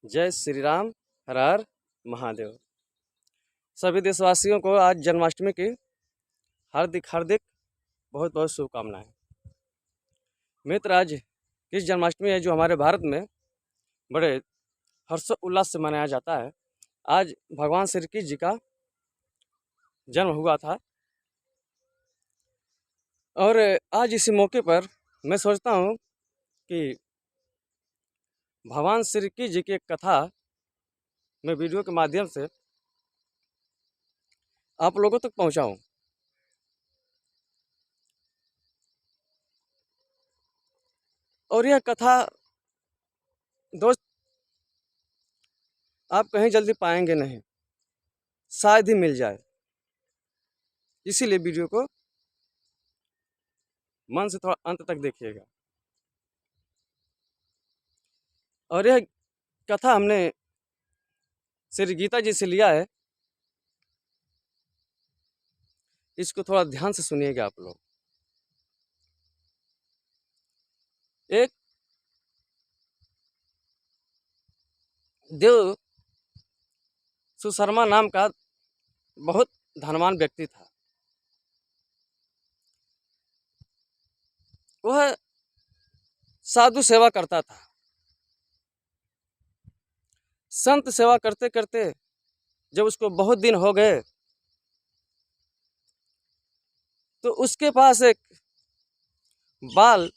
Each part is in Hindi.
जय श्री राम। हर हर महादेव। सभी देशवासियों को आज जन्माष्टमी की हार्दिक हार्दिक बहुत बहुत शुभकामनाएं। मित्र, आज किस जन्माष्टमी है जो हमारे भारत में बड़े हर्षोल्लास से मनाया जाता है। आज भगवान श्री कृष्ण जी का जन्म हुआ था और आज इसी मौके पर मैं सोचता हूँ कि भगवान श्री कृष्ण जी की एक कथा मैं वीडियो के माध्यम से आप लोगों तक पहुँचाऊँ। और यह कथा दोस्त आप कहीं जल्दी पाएंगे नहीं, शायद ही मिल जाए। इसीलिए वीडियो को मन से थोड़ा अंत तक देखिएगा। और यह कथा हमने श्री गीता जी से लिया है, इसको थोड़ा ध्यान से सुनिएगा आप लोग। एक देव सुशर्मा नाम का बहुत धनवान व्यक्ति था। वह साधु सेवा करता था। संत सेवा करते करते जब उसको बहुत दिन हो गए तो उसके पास एक बाल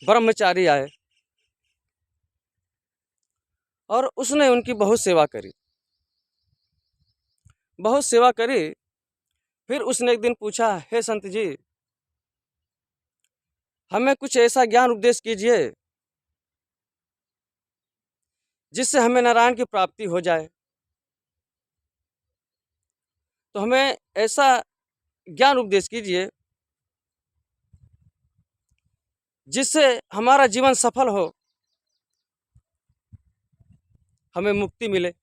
ब्रह्मचारी आए और उसने उनकी बहुत सेवा करी। फिर उसने एक दिन पूछा, हे संत जी, हमें कुछ ऐसा ज्ञान उपदेश कीजिए जिससे हमें नारायण की प्राप्ति हो जाए। तो हमें ऐसा ज्ञान उपदेश कीजिए जिससे हमारा जीवन सफल हो, हमें मुक्ति मिले।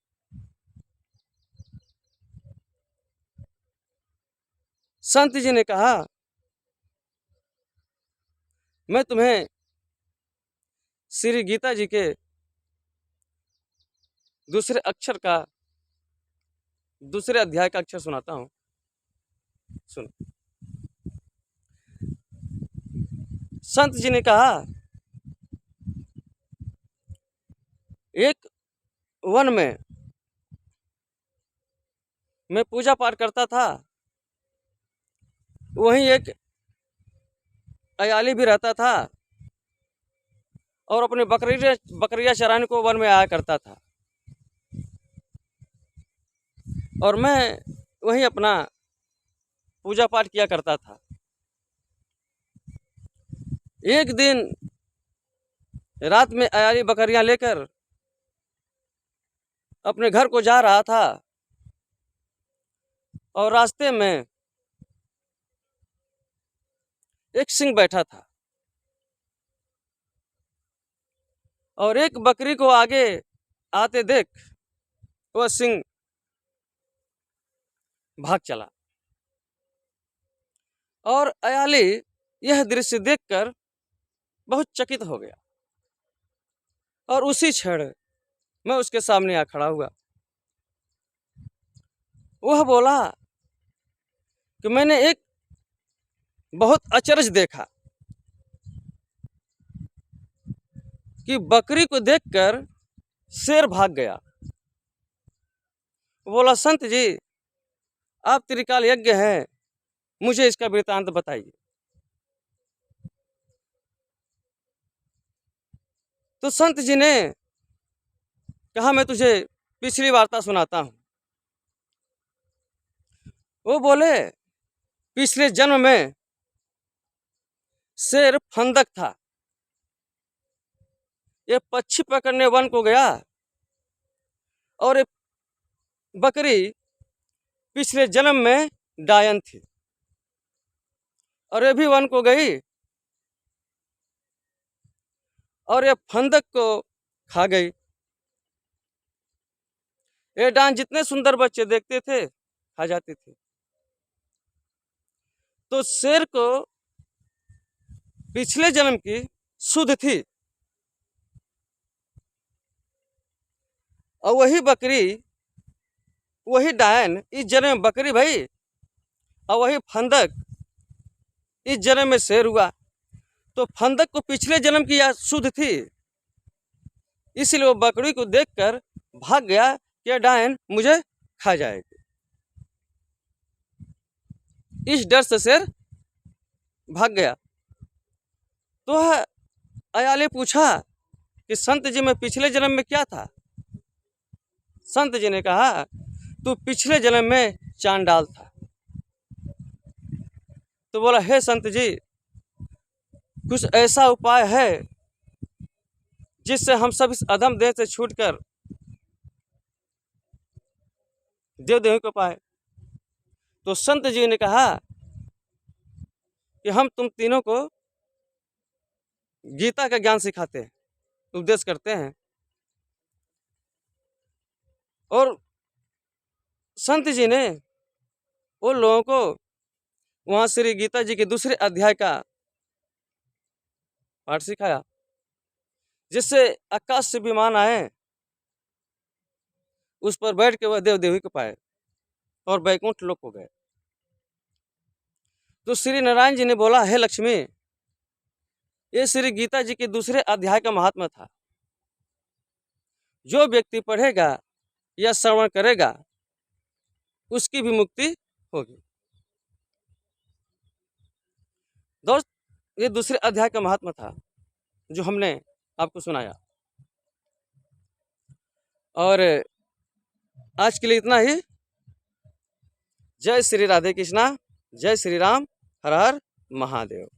संत जी ने कहा, मैं तुम्हें श्री गीता जी के दूसरे अध्याय का अक्षर सुनाता हूँ। सुनो। संत जी ने कहा, एक वन में मैं पूजा पाठ करता था, वहीं एक अयाली भी रहता था और अपने बकरियां चराने को वन में आया करता था और मैं वहीं अपना पूजा पाठ किया करता था। एक दिन रात में अयाली बकरियां लेकर अपने घर को जा रहा था और रास्ते में एक सिंह बैठा था और एक बकरी को आगे आते देख वह सिंह भाग चला और अयाली यह दृश्य देखकर बहुत चकित हो गया और उसी क्षण मैं उसके सामने आ खड़ा हुआ। वह बोला कि मैंने एक बहुत अचरज देखा कि बकरी को देखकर शेर भाग गया। बोला, संत जी, आप त्रिकाल यज्ञ हैं, मुझे इसका वृतांत बताइए। तो संत जी ने कहा, मैं तुझे पिछली वार्ता सुनाता हूं। वो बोले, पिछले जन्म में शेर फंदक था, ये पक्षी पकड़ने वन को गया और ये बकरी पिछले जन्म में डायन थी और ये भी वन को गई और ये फंदक को खा गई। ये डायन जितने सुंदर बच्चे देखते थे खा जाती थी। तो शेर को पिछले जन्म की सुध थी और वही बकरी, वही डायन इस जन्म में बकरी भई, और वही फंदक इस जन्म में शेर हुआ। तो फंदक को पिछले जन्म की याद शुद्ध थी, इसलिए वो बकरी को देखकर भाग गया कि डायन मुझे खा जाएगी। इस डर से शेर भाग गया। तो अयाले पूछा कि संत जी मैं पिछले जन्म में क्या था? संत जी ने कहा तू पिछले जन्म में चांडाल था। तो बोला हे संत जी, कुछ ऐसा उपाय है जिससे हम सब इस अधम देह से छूटकर देव देवी को पाए। तो संत जी ने कहा कि हम तुम तीनों को गीता का ज्ञान सिखाते हैं, उपदेश करते हैं। और संत जी ने उन लोगों को वहाँ श्री गीता जी के दूसरे अध्याय का पाठ सिखाया, जिससे आकाश से विमान आए, उस पर बैठ के वह देव देवी को पाए और वैकुंठ लोक को गए। तो श्री नारायण जी ने बोला हे लक्ष्मी, ये श्री गीता जी के दूसरे अध्याय का महात्मा था। जो व्यक्ति पढ़ेगा या श्रवण करेगा उसकी भी मुक्ति होगी। दोस्त, ये दूसरे अध्याय का महात्मा था जो हमने आपको सुनाया। और आज के लिए इतना ही। जय श्री राधे कृष्णा, जय श्री राम, हर हर महादेव।